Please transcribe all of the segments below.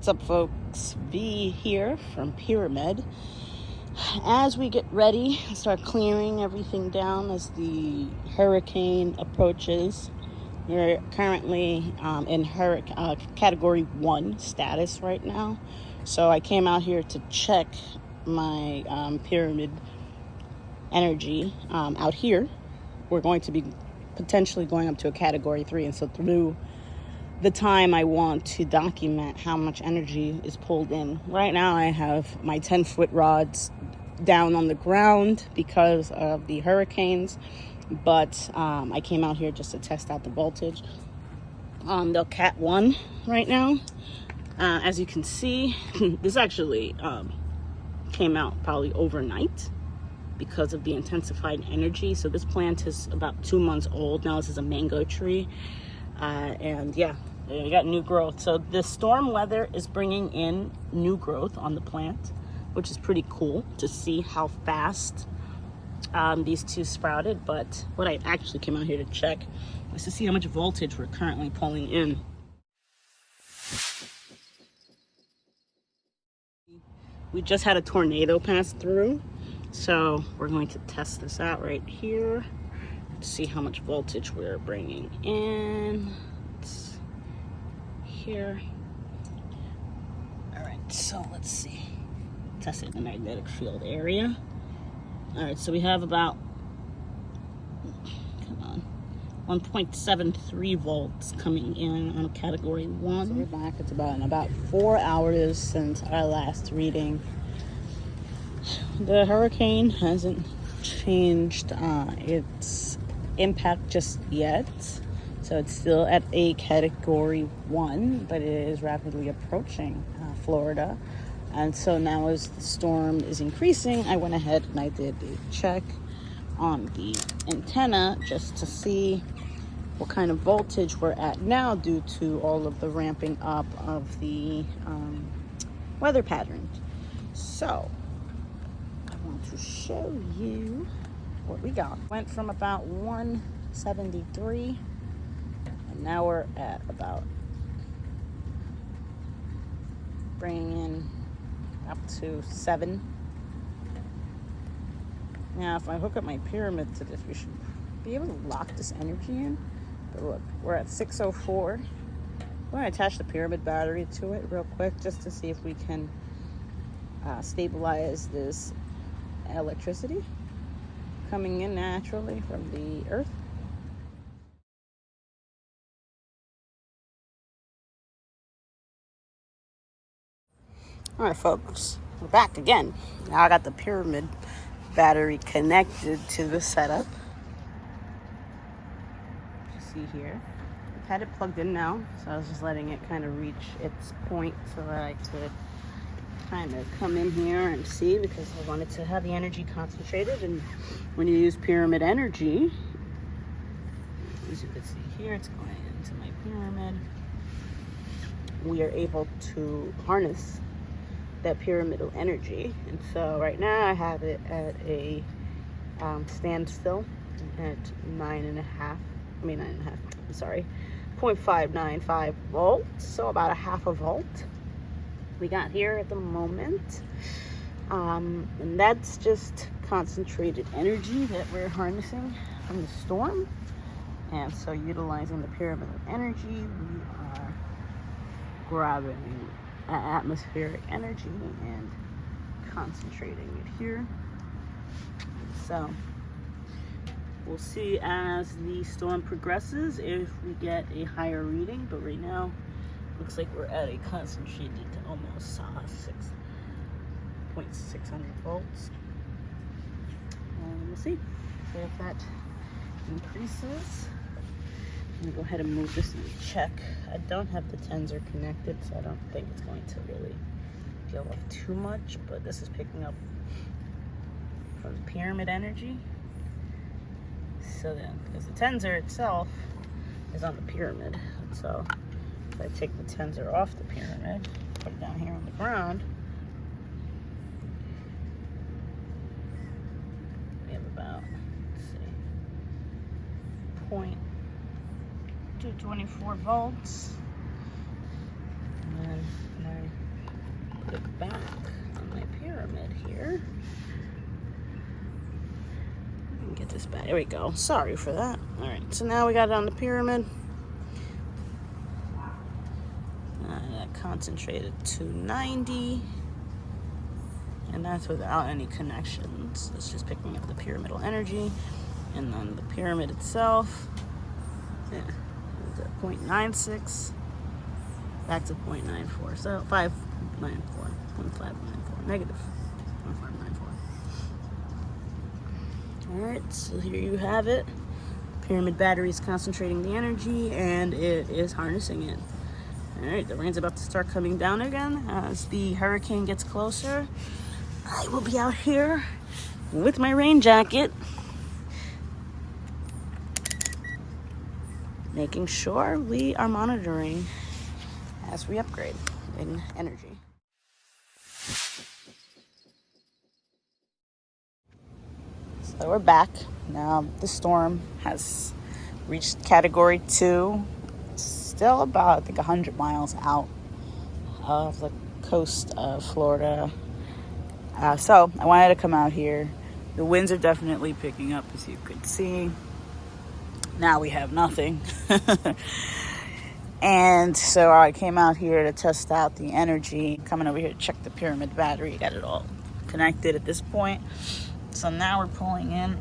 What's up, folks? V here from Pyramid. As we get ready, start clearing everything down as the hurricane approaches. We're currently in Category 1 status right now. So I came out here to check my pyramid energy out here. We're going to be potentially going up to a Category 3, and so through the time I want to document how much energy is pulled in. Right now I have my 10-foot rods down on the ground because of the hurricanes, but I came out here just to test out the voltage. They're Cat 1 right now. As you can see, this actually came out probably overnight because of the intensified energy. So this plant is about 2 months old now. This is a mango tree. And yeah, you got new growth. So the storm weather is bringing in new growth on the plant, which is pretty cool to see how fast these two sprouted. But what I actually came out here to check was to see how much voltage we're currently pulling in. We just had a tornado pass through, so we're going to test this out right here to see how much voltage we're bringing in. It's here. All right, so let's see. Test it in the magnetic field area. All right, so we have about 1.73 volts coming in on Category 1. So we're back. It's about 4 hours since our last reading. The hurricane hasn't changed its impact just yet. So it's still at a Category 1, but it is rapidly approaching Florida. And so now as the storm is increasing, I went ahead and I did a check on the antenna just to see what kind of voltage we're at now due to all of the ramping up of the weather pattern. So I want to show you what we got. Went from about 173 and now we're at about bringing in up to 7. Now if I hook up my pyramid to this, we should be able to lock this energy in. But look, we're at 604. We're going to attach the pyramid battery to it real quick just to see if we can stabilize this electricity coming in naturally from the earth. All right, folks, we're back again. Now I got the pyramid battery connected to the setup. See here, I've had it plugged in now, so I was just letting it kind of reach its point so that I could kind of come in here and see, because I wanted to have the energy concentrated. And when you use pyramid energy, as you can see here, it's going into my pyramid. We are able to harness that pyramidal energy, and so right now I have it at a standstill at 0.595 volts, so about a half a volt we got here at the moment. And that's just concentrated energy that we're harnessing from the storm. And so utilizing the pyramidal energy, we are grabbing atmospheric energy and concentrating it here. So we'll see as the storm progresses if we get a higher reading, but right now looks like we're at a concentrated almost 6.600 volts. And we'll see if that increases. I'm gonna go ahead and move this and check. I don't have the tensor connected, so I don't think it's going to really give off too much, but this is picking up from the pyramid energy. So then, because the tensor itself is on the pyramid, so if I take the tensor off the pyramid, put it down here on the ground, we have about, let's see, 0.224 volts, and then it back on my pyramid here. Get this back. There we go. Sorry for that. All right, so now we got it on the pyramid. That concentrated to 90, and that's without any connections. It's just picking up the pyramidal energy, and then the pyramid itself, yeah, it's at 0.96 back to 0.94. So 594, 0.594, negative 0.594. All right, so here you have it. Pyramid battery is concentrating the energy, and it is harnessing it. All right, the rain's about to start coming down again as the hurricane gets closer. I will be out here with my rain jacket, making sure we are monitoring as we upgrade in energy. So we're back. Now the storm has reached Category 2. It's still about, I think, 100 miles out of the coast of Florida. So I wanted to come out here. The winds are definitely picking up, as you could see. Now we have nothing. And so I came out here to test out the energy. Coming over here to check the pyramid battery. Got it all connected at this point. So now we're pulling in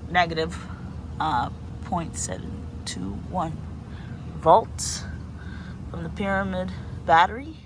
negative 0.721 volts from the pyramid battery.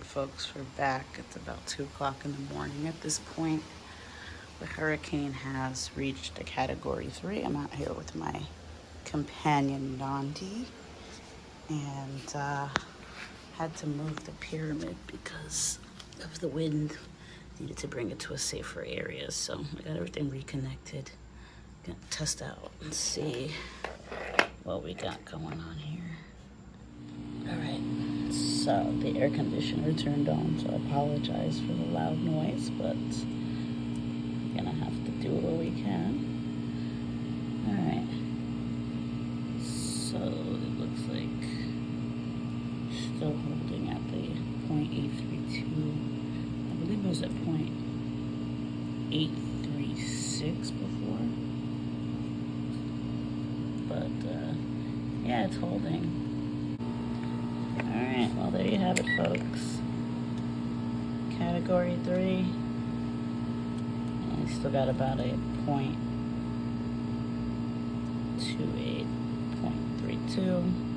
Folks, we're back. It's about 2 o'clock in the morning at this point. The hurricane has reached a Category 3. I'm out here with my companion Nandi, and had to move the pyramid because of the wind. Needed to bring it to a safer area, so I got everything reconnected. Gonna test out and see what we got going on here. All right. So the air conditioner turned on, so I apologize for the loud noise, but we're gonna have to do what we can. All right. So it looks like still holding at the 0.832. I believe it was at 0.836 before, but yeah, it's holding. Alright, well there you have it, folks. Category 3. And we still got about a 0.28, 0.32.